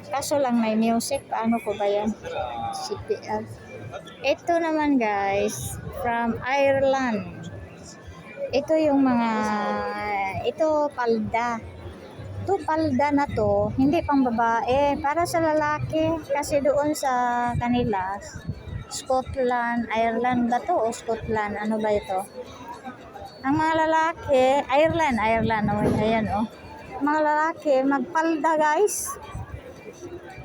Kaso lang may music. Paano ko ba yan? CPR. Ito naman guys, from Ireland. Ito yung mga, ito palda. Ito palda na to, hindi pang babae, para sa lalaki. Kasi doon sa kanila, Scotland, Ireland ba to o Scotland? Ano ba ito? Ang mga lalaki, Ireland, oh, ayan oh. Mga lalaki, magpalda guys.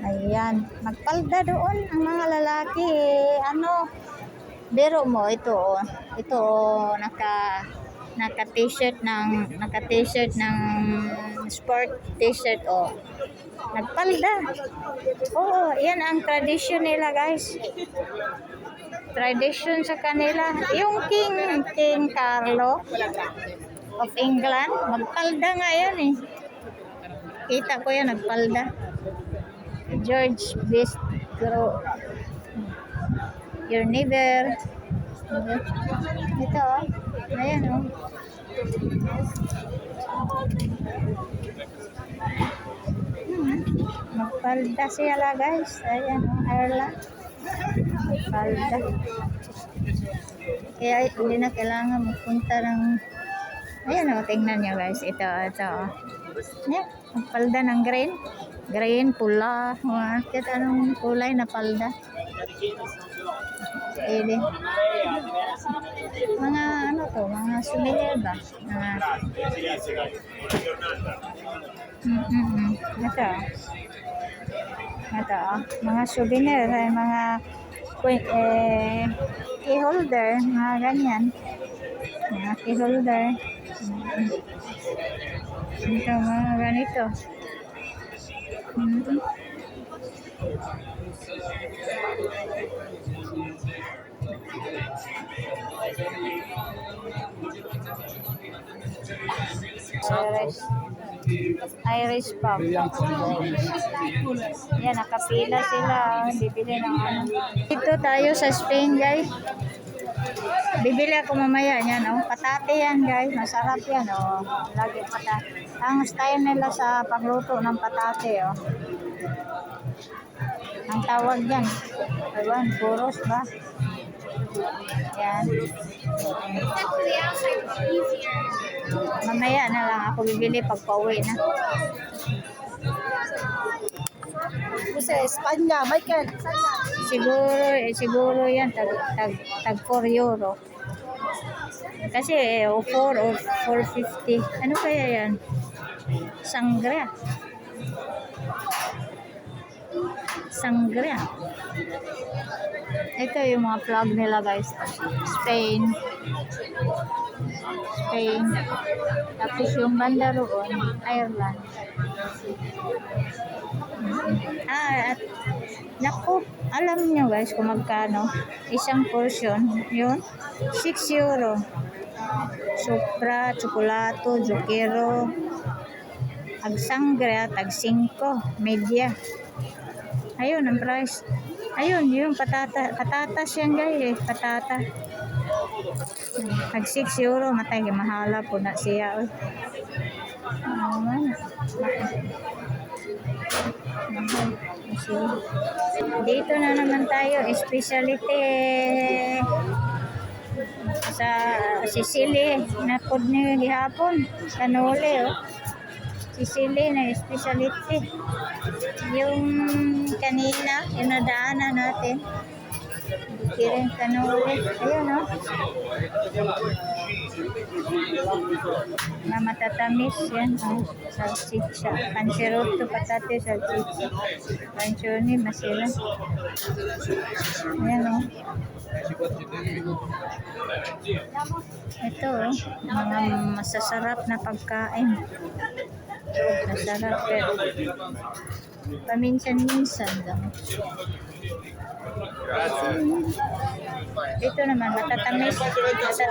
Ayan, magpalda doon ang mga lalaki. Ano, biro mo ito oh. Ito oh, naka t-shirt ng sport t-shirt oh. Nagpalda. Oh, yan ang tradition nila guys. Tradition sa kanila. Yung King Carlo of England, magpalda nga yan eh. Kita ko yan, nagpalda. George Bistro. Your neighbor. Ito oh. Ayan oh. Magpalda sila guys. Ayan oh, Ireland. Magpalda. Kaya hindi na kailangan magpunta ng, ayan oh, tingnan nyo guys. Ito oh. Ayan, magpalda ng green, pula. Kahit anong kulay na palda. Pwede. Mga ano to, mga souvenir ba? Ito, mga souvenir, mga key holder, mga ganyan. Mga key holder. Ito, mga ganito. Irish pub. Yan, nakapila sila. Bibili ng ano. Dito tayo sa Spain, guys. Bibili ako mamaya yan. Oh. Patate yan, guys. Masarap yan. Oh. Lagi patate. Ang style nila sa pagluto ng patate. Oh. Ang tawag yan. Ewan, puros ba? Yan. Mamaya na lang ako bibili pag pauwi na. Sa Espanya, Michael. Siguro yan tag 4 euro. Kasi 4 or 4.50. Ano kaya yan? Sangria. Ito yung mga plug nila guys. Spain. Tapos yung banda roon, Ireland. At naku, alam nyo guys kung magkano isang portion, yun 6 euro. Supra, tsokolato, Zucchero, ag sangria, tag 5 media. Ayun ang price. Ayun, yung patatas yan guys, patata. Tag 6 euro, matay, mahala po na siya. Dito na naman tayo, specialty sa Sicily na pod ni gihapon, kanole oh. Sicily na specialty. Yung kanina, yung nadaanan natin. Kirin kanole. Ayun oh. Na matatamis yan. Oh. Salchicha. Pansiroto, patate, salchicha. Pansoni, masila. Ayan oh. Ito oh. Mga masasarap na pagkain. Masarap pero paminsan-minsan lang. Ito naman matatamis ito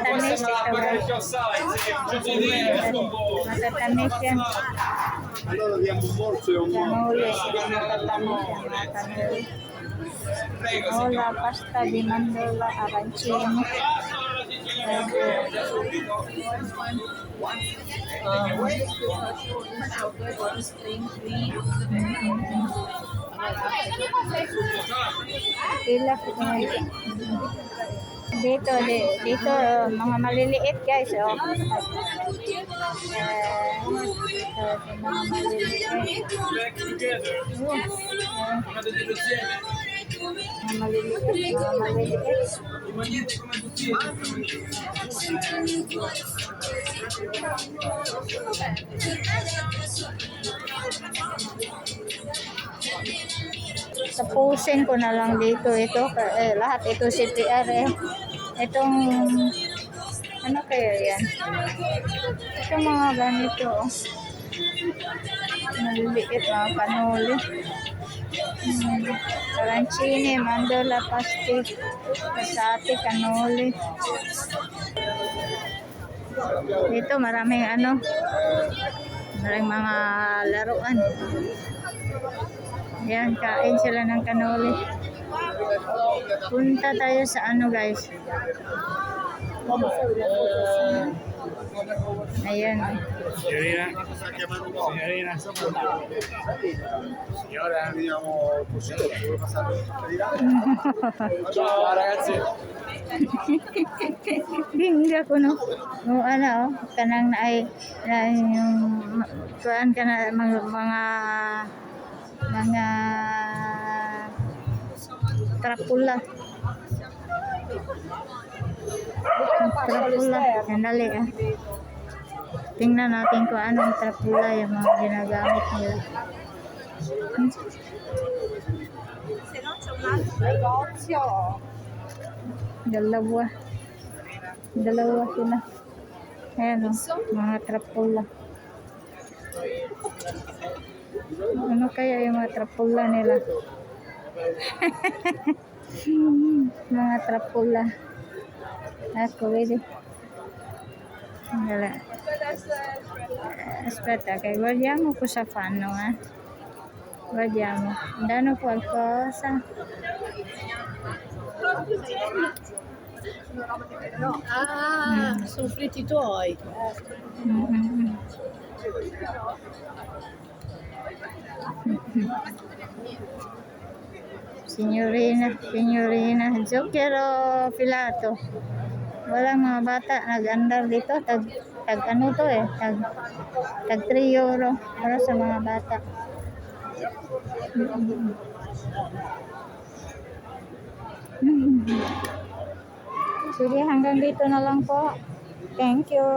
guys. Matatamis yan. Kanuli, matatamis. Hola, pasta di mandola, arancino. Pila ko dito, dito, mga maliliit guys, oh. Ito, mga maliliit. Mga maliliit. Tapusin ko na lang dito ito. Lahat ito CPR eh. Itong, ano kaya yan? Itong mga ganito. Oh. Maliliit mga panuli. Arancini, mandala, pasti, kasati, kanoli. Dito maraming ano, maraming mga laruan. Yan, kain sila ng kanoli. Punta tayo sa ano guys. Ayan. Signorina. Signorina. Signora. Ciao ragazzi. Hindi ako no. No ano oh, kanang na yung kuan kana mga trapula. Trapula. Sandali ah. Tingnan natin kung anong trapula yung mga ginagamit nila. Dalawa sila. Ayan o, mga trapula. Ano kaya yung mga trapula nila? Mga trapula. Ako, pwede. Dala. Aspetta, che guardiamo cosa fanno, Guardiamo. Danno qualcosa. Sono fritti tuoi. Mm-hmm. Signorina, zucchero filato. Walang mga bata nag-andar dito. Tag ano to eh. Tag 3 euro para sa mga bata. Sige, hanggang dito na lang po. Thank you.